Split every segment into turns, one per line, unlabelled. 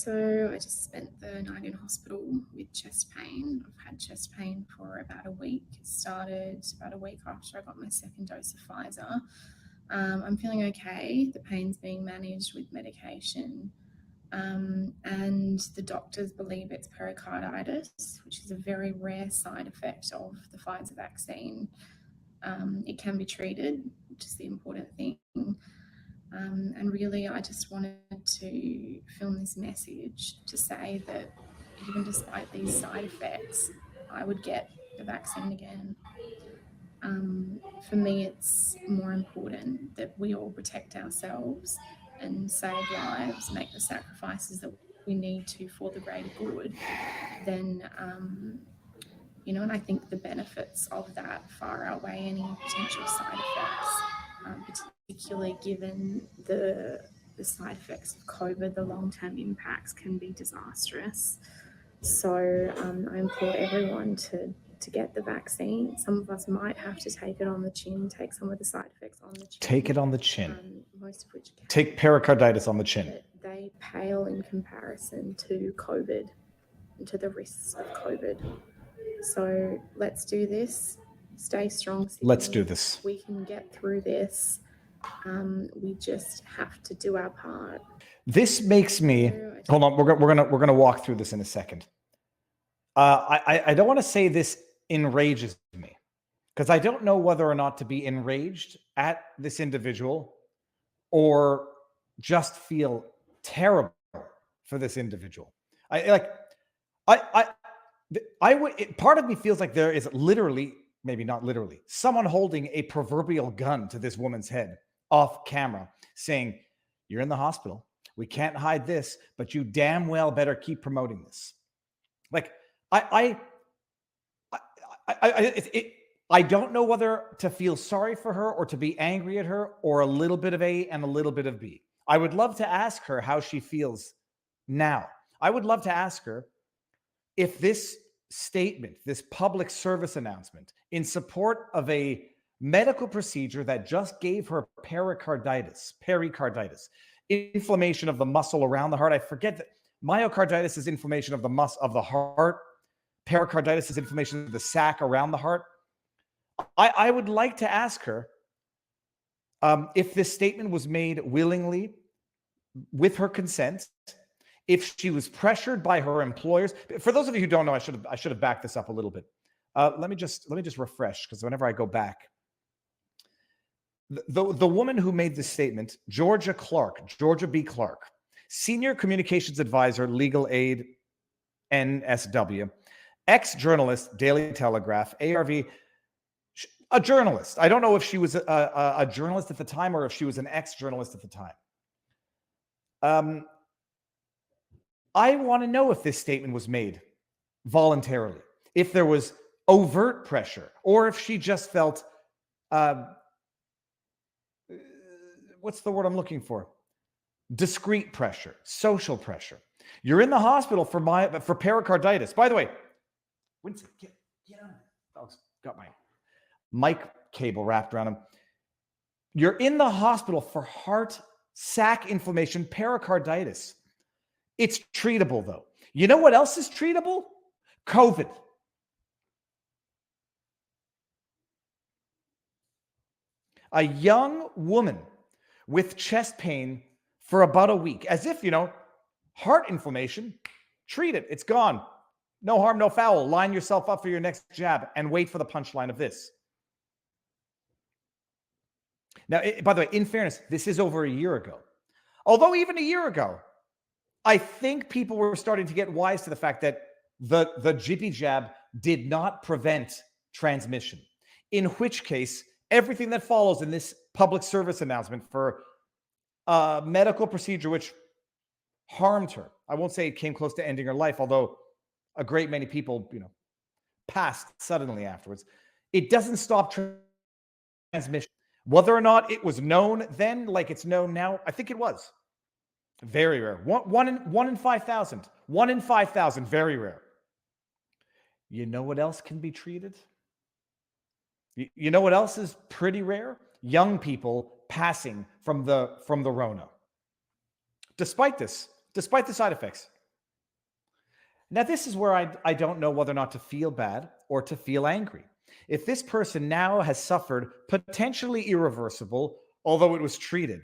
So I just spent the night in hospital with chest pain. I've had chest pain for about a week. It started about a week after I got my second dose of Pfizer. I'm feeling okay. The pain's being managed with medication. And the doctors believe it's pericarditis, which is a very rare side effect of the Pfizer vaccine. It can be treated, which is the important thing. And really, I just wanted to film this message to say that even despite these side effects, I would get the vaccine again. For me, it's more important that we all protect ourselves and save lives, make the sacrifices that we need to for the greater good, then, and I think the benefits of that far outweigh any potential side effects, particularly given the side effects of COVID. The long-term impacts can be disastrous. So I implore everyone to get the vaccine. Some of us might have to take it on the chin, take some of the side effects on the chin.
Take it on the chin.
Most of which
take pericarditis on the chin.
They pale in comparison to COVID and to the risks of COVID. So let's do this. Stay strong, Sydney.
Let's do this.
We can get through this. We just have to do our part.
This makes me hold on. We're gonna walk through this in a second. I don't want to say this enrages me, because I don't know whether or not to be enraged at this individual or just feel terrible for this individual. Part of me feels like there is literally, maybe not literally, someone holding a proverbial gun to this woman's head off camera saying, "You're in the hospital. We can't hide this, but you damn well better keep promoting this." Like, I don't know whether to feel sorry for her or to be angry at her, or a little bit of A and a little bit of B. I would love to ask her how she feels now. I would love to ask her if this statement, this public service announcement in support of a medical procedure that just gave her pericarditis, inflammation of the muscle around the heart. I forget that myocarditis is inflammation of the muscle of the heart. Pericarditis is inflammation of the sac around the heart. I would like to ask her if this statement was made willingly, with her consent, if she was pressured by her employers. For those of you who don't know, I should have backed this up a little bit. Let me just refresh, because whenever I go back, the woman who made this statement, Georgia B. Clark, Senior Communications Advisor, Legal Aid, NSW, ex-journalist, Daily Telegraph, ARV, a journalist. I don't know if she was a journalist at the time or if she was an ex-journalist at the time. I want to know if this statement was made voluntarily, if there was overt pressure, or if she just felt, what's the word I'm looking for? Discreet pressure, social pressure. You're in the hospital for pericarditis. By the way, Winston, get on. Dog's got my mic cable wrapped around him. You're in the hospital for heart sac inflammation, pericarditis. It's treatable, though. You know what else is treatable? COVID. A young woman with chest pain for about a week, as if, heart inflammation, treat it. It's gone. No harm, no foul. Line yourself up for your next jab and wait for the punchline of this. Now, by the way, in fairness, this is over a year ago. Although even a year ago, I think people were starting to get wise to the fact that the jippy jab did not prevent transmission, in which case everything that follows in this public service announcement for a medical procedure which harmed her. I won't say it came close to ending her life, although a great many people, passed suddenly afterwards. It doesn't stop transmission. Whether or not it was known then, like it's known now, I think it was. Very rare. One in 5,000. 1 in 5,000, very rare. You know what else can be treated? You know what else is pretty rare? Young people passing from the Rona. Despite this, despite the side effects. Now, this is where I don't know whether or not to feel bad or to feel angry. If this person now has suffered potentially irreversible, although it was treated,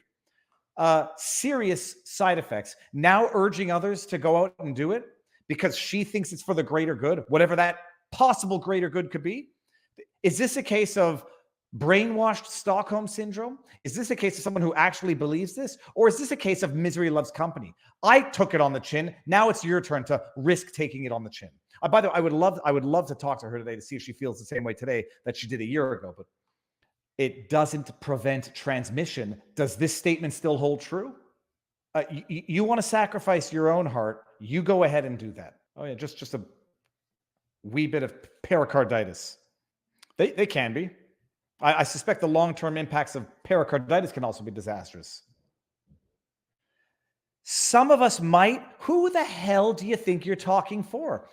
serious side effects, now urging others to go out and do it because she thinks it's for the greater good, whatever that possible greater good could be. Is this a case of brainwashed Stockholm syndrome? Is this a case of someone who actually believes this? Or is this a case of misery loves company? I took it on the chin. Now it's your turn to risk taking it on the chin. By the way, I would love to talk to her today to see if she feels the same way today that she did a year ago, but it doesn't prevent transmission. Does this statement still hold true? You want to sacrifice your own heart, you go ahead and do that. Oh yeah, just a wee bit of pericarditis. They can be. I suspect the long-term impacts of pericarditis can also be disastrous. Some of us might. Who the hell do you think you're talking for?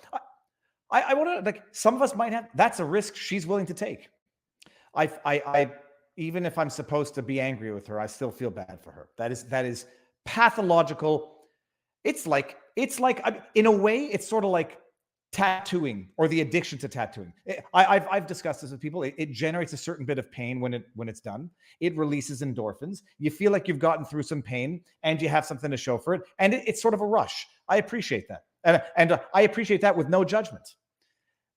I want to, like, some of us might have. That's a risk she's willing to take. I even if I'm supposed to be angry with her, I still feel bad for her. That is pathological. It's like in a way, it's sort of like tattooing or the addiction to tattooing. I've discussed this with people. It generates a certain bit of pain when it's done. It releases endorphins. You feel like you've gotten through some pain and you have something to show for it. And it's sort of a rush. I appreciate that. And I appreciate that with no judgment.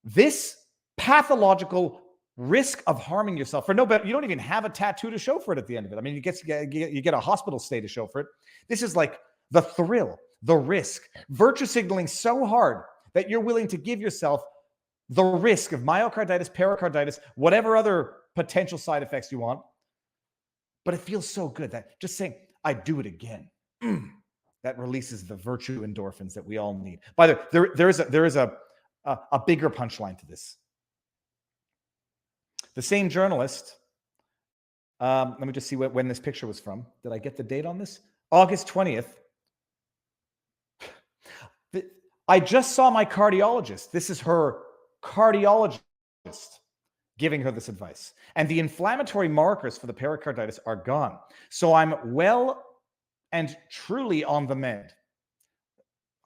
This pathological risk of harming yourself for no better, you don't even have a tattoo to show for it at the end of it. I mean, you get a hospital stay to show for it. This is like the thrill, the risk, virtue signaling so hard that you're willing to give yourself the risk of myocarditis, pericarditis, whatever other potential side effects you want. But it feels so good that just saying, I do it again, that releases the virtue endorphins that we all need. By the way, there is a bigger punchline to this. The same journalist, let me just see when this picture was from. Did I get the date on this? August 20th. I just saw my cardiologist. This is her cardiologist giving her this advice. And the inflammatory markers for the pericarditis are gone. So I'm well and truly on the mend.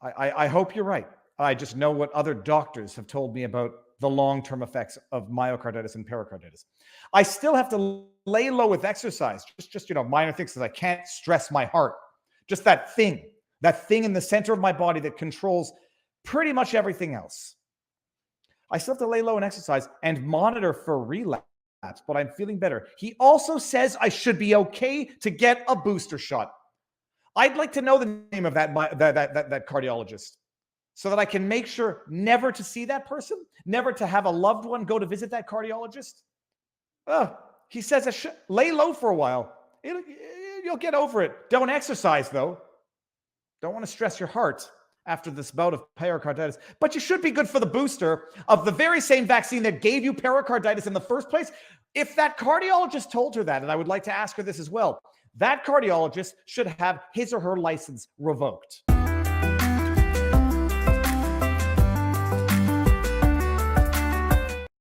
I hope you're right. I just know what other doctors have told me about the long-term effects of myocarditis and pericarditis. I still have to lay low with exercise, just minor things, because I can't stress my heart. Just that thing in the center of my body that controls pretty much everything else. I still have to lay low and exercise and monitor for relapse, but I'm feeling better. He also says I should be okay to get a booster shot. I'd like to know the name of that cardiologist so that I can make sure never to see that person, never to have a loved one go to visit that cardiologist. He says I should lay low for a while. You'll get over it. Don't exercise, though. Don't want to stress your heart after this bout of pericarditis. But you should be good for the booster of the very same vaccine that gave you pericarditis in the first place. If that cardiologist told her that, and I would like to ask her this as well, that cardiologist should have his or her license revoked.